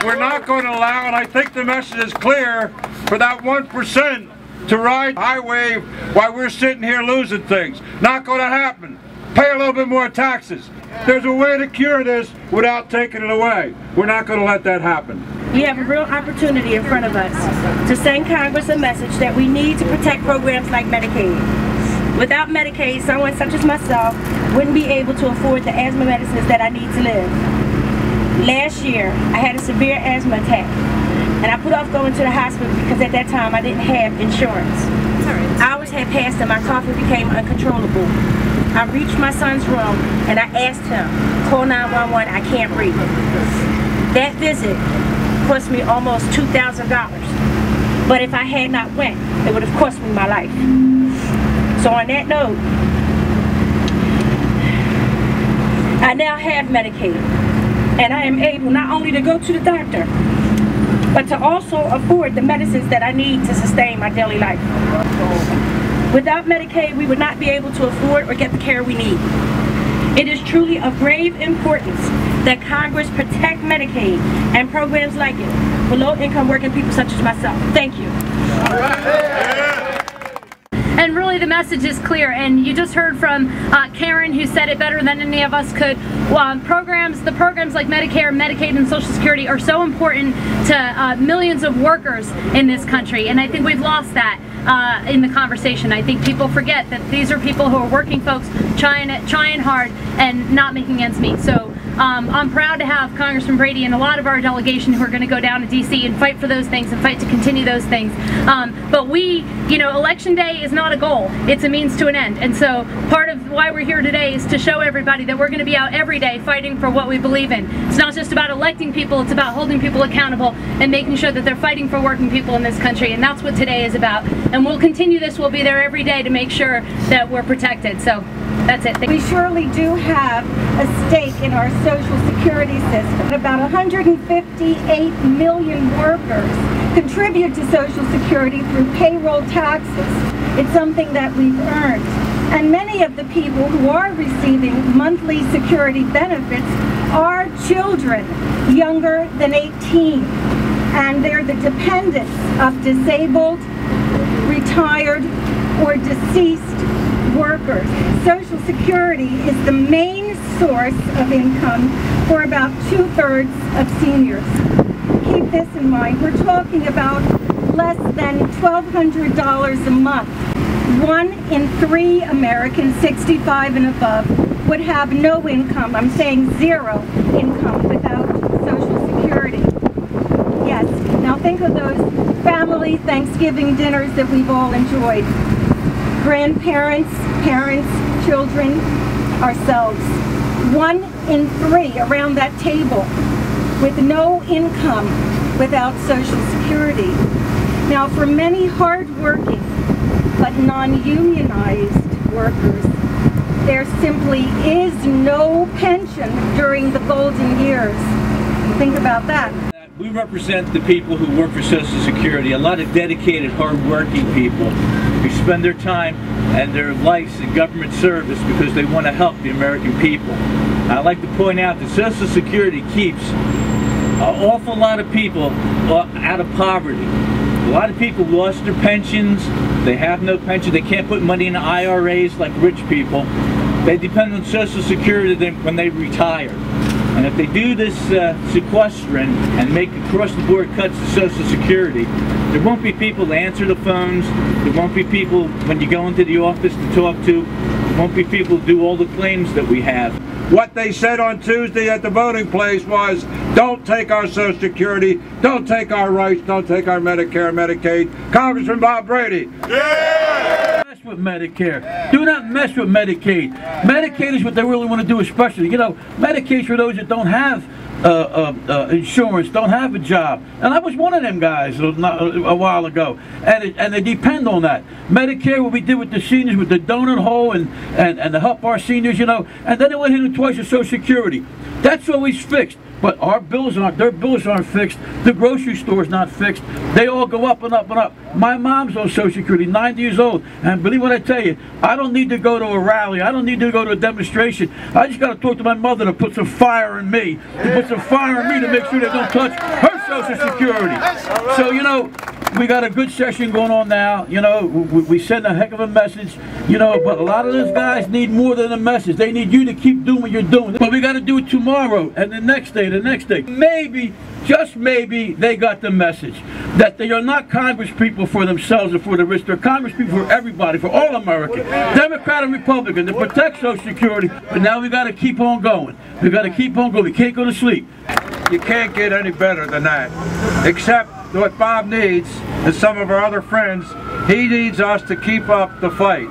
We're not going to allow, and I think the message is clear, for that 1% to ride the highway while we're sitting here losing things. Not going to happen. Pay a little bit more taxes. There's a way to cure this without taking it away. We're not going to let that happen. We have a real opportunity in front of us to send Congress a message that we need to protect programs like Medicaid. Without Medicaid, someone such as myself wouldn't be able to afford the asthma medicines that I need to live. Last year, I had a severe asthma attack, and I put off going to the hospital because at that time I didn't have insurance. Hours had passed and my coughing became uncontrollable. I reached my son's room and I asked him, call 911, I can't breathe. That visit cost me almost $2,000. But if I had not went, it would have cost me my life. So on that note, I now have Medicaid, and I am able not only to go to the doctor, but to also afford the medicines that I need to sustain my daily life. Without Medicaid, we would not be able to afford or get the care we need. It is truly of grave importance that Congress protect Medicaid and programs like it for low-income working people such as myself. Thank you. And really the message is clear, and you just heard from Karen, who said it better than any of us could. The programs like Medicare, Medicaid, and Social Security are so important to millions of workers in this country, and I think we've lost that in the conversation. I think people forget that these are people who are working folks, trying hard and not making ends meet. So I'm proud to have Congressman Brady and a lot of our delegation who are going to go down to DC and fight for those things and fight to continue those things. But we, Election Day is not a goal, it's a means to an end. And so part of why we're here today is to show everybody that we're going to be out every day fighting for what we believe in. It's not just about electing people, it's about holding people accountable and making sure that they're fighting for working people in this country. And that's what today is about. And we'll continue this, we'll be there every day to make sure that we're protected. So that's it. We surely do have a stake in our Social Security system. About 158 million workers contribute to Social Security through payroll taxes. It's something that we've earned. And many of the people who are receiving monthly security benefits are children younger than 18. And they're the dependents of disabled, retired, or deceased workers. Social Security is the main source of income for about 2/3 of seniors. Keep this in mind. We're talking about less than $1,200 a month. 1 in 3 Americans 65 and above would have no income. I'm saying zero income without Social Security. Yes, now think of those family Thanksgiving dinners that we've all enjoyed. Grandparents, parents, children, ourselves. 1 in 3 around that table with no income without Social Security. Now for many hard-working but non-unionized workers, there simply is no pension during the golden years. Think about that. We represent the people who work for Social Security, a lot of dedicated, hard-working people who spend their time and their lives in government service because they want to help the American people. I'd like to point out that Social Security keeps an awful lot of people out of poverty. A lot of people lost their pensions, they have no pension, they can't put money in IRAs like rich people. They depend on Social Security when they retire. And if they do this sequestering and make across-the-board cuts to Social Security, there won't be people to answer the phones, there won't be people when you go into the office to talk to, there won't be people to do all the claims that we have. What they said on Tuesday at the voting place was, don't take our Social Security, don't take our rights, don't take our Medicare and Medicaid. Congressman Bob Brady. Yeah! Mess with Medicare. Do not mess with Medicaid. Medicaid is what they really want to do, especially. Medicaid for those that don't have insurance, don't have a job. And I was one of them guys a while ago. And they depend on that. Medicare, what we did with the seniors, with the donut hole and to help our seniors, and then they went in twice with Social Security. That's always fixed. But our bills aren't, their bills aren't fixed. The grocery store's not fixed. They all go up and up and up. My mom's on Social Security, 90 years old. And believe what I tell you, I don't need to go to a rally. I don't need to go to a demonstration. I just got to talk to my mother to put some fire in me, to put buckets of fire on me to make sure they don't touch her Social Security. So, you know, we got a good session going on now. You know, we send a heck of a message, you know, but a lot of those guys need more than a message. They need you to keep doing what you're doing. But we got to do it tomorrow and the next day, the next day. Maybe, just maybe, they got the message that they are not Congress people for themselves or for the rich. They're Congress people for everybody, for all Americans, Democrat and Republican, to protect Social Security. But now we got to keep on going. We got to keep on going. We can't go to sleep. You can't get any better than that. Except what Bob needs, and some of our other friends, he needs us to keep up the fight.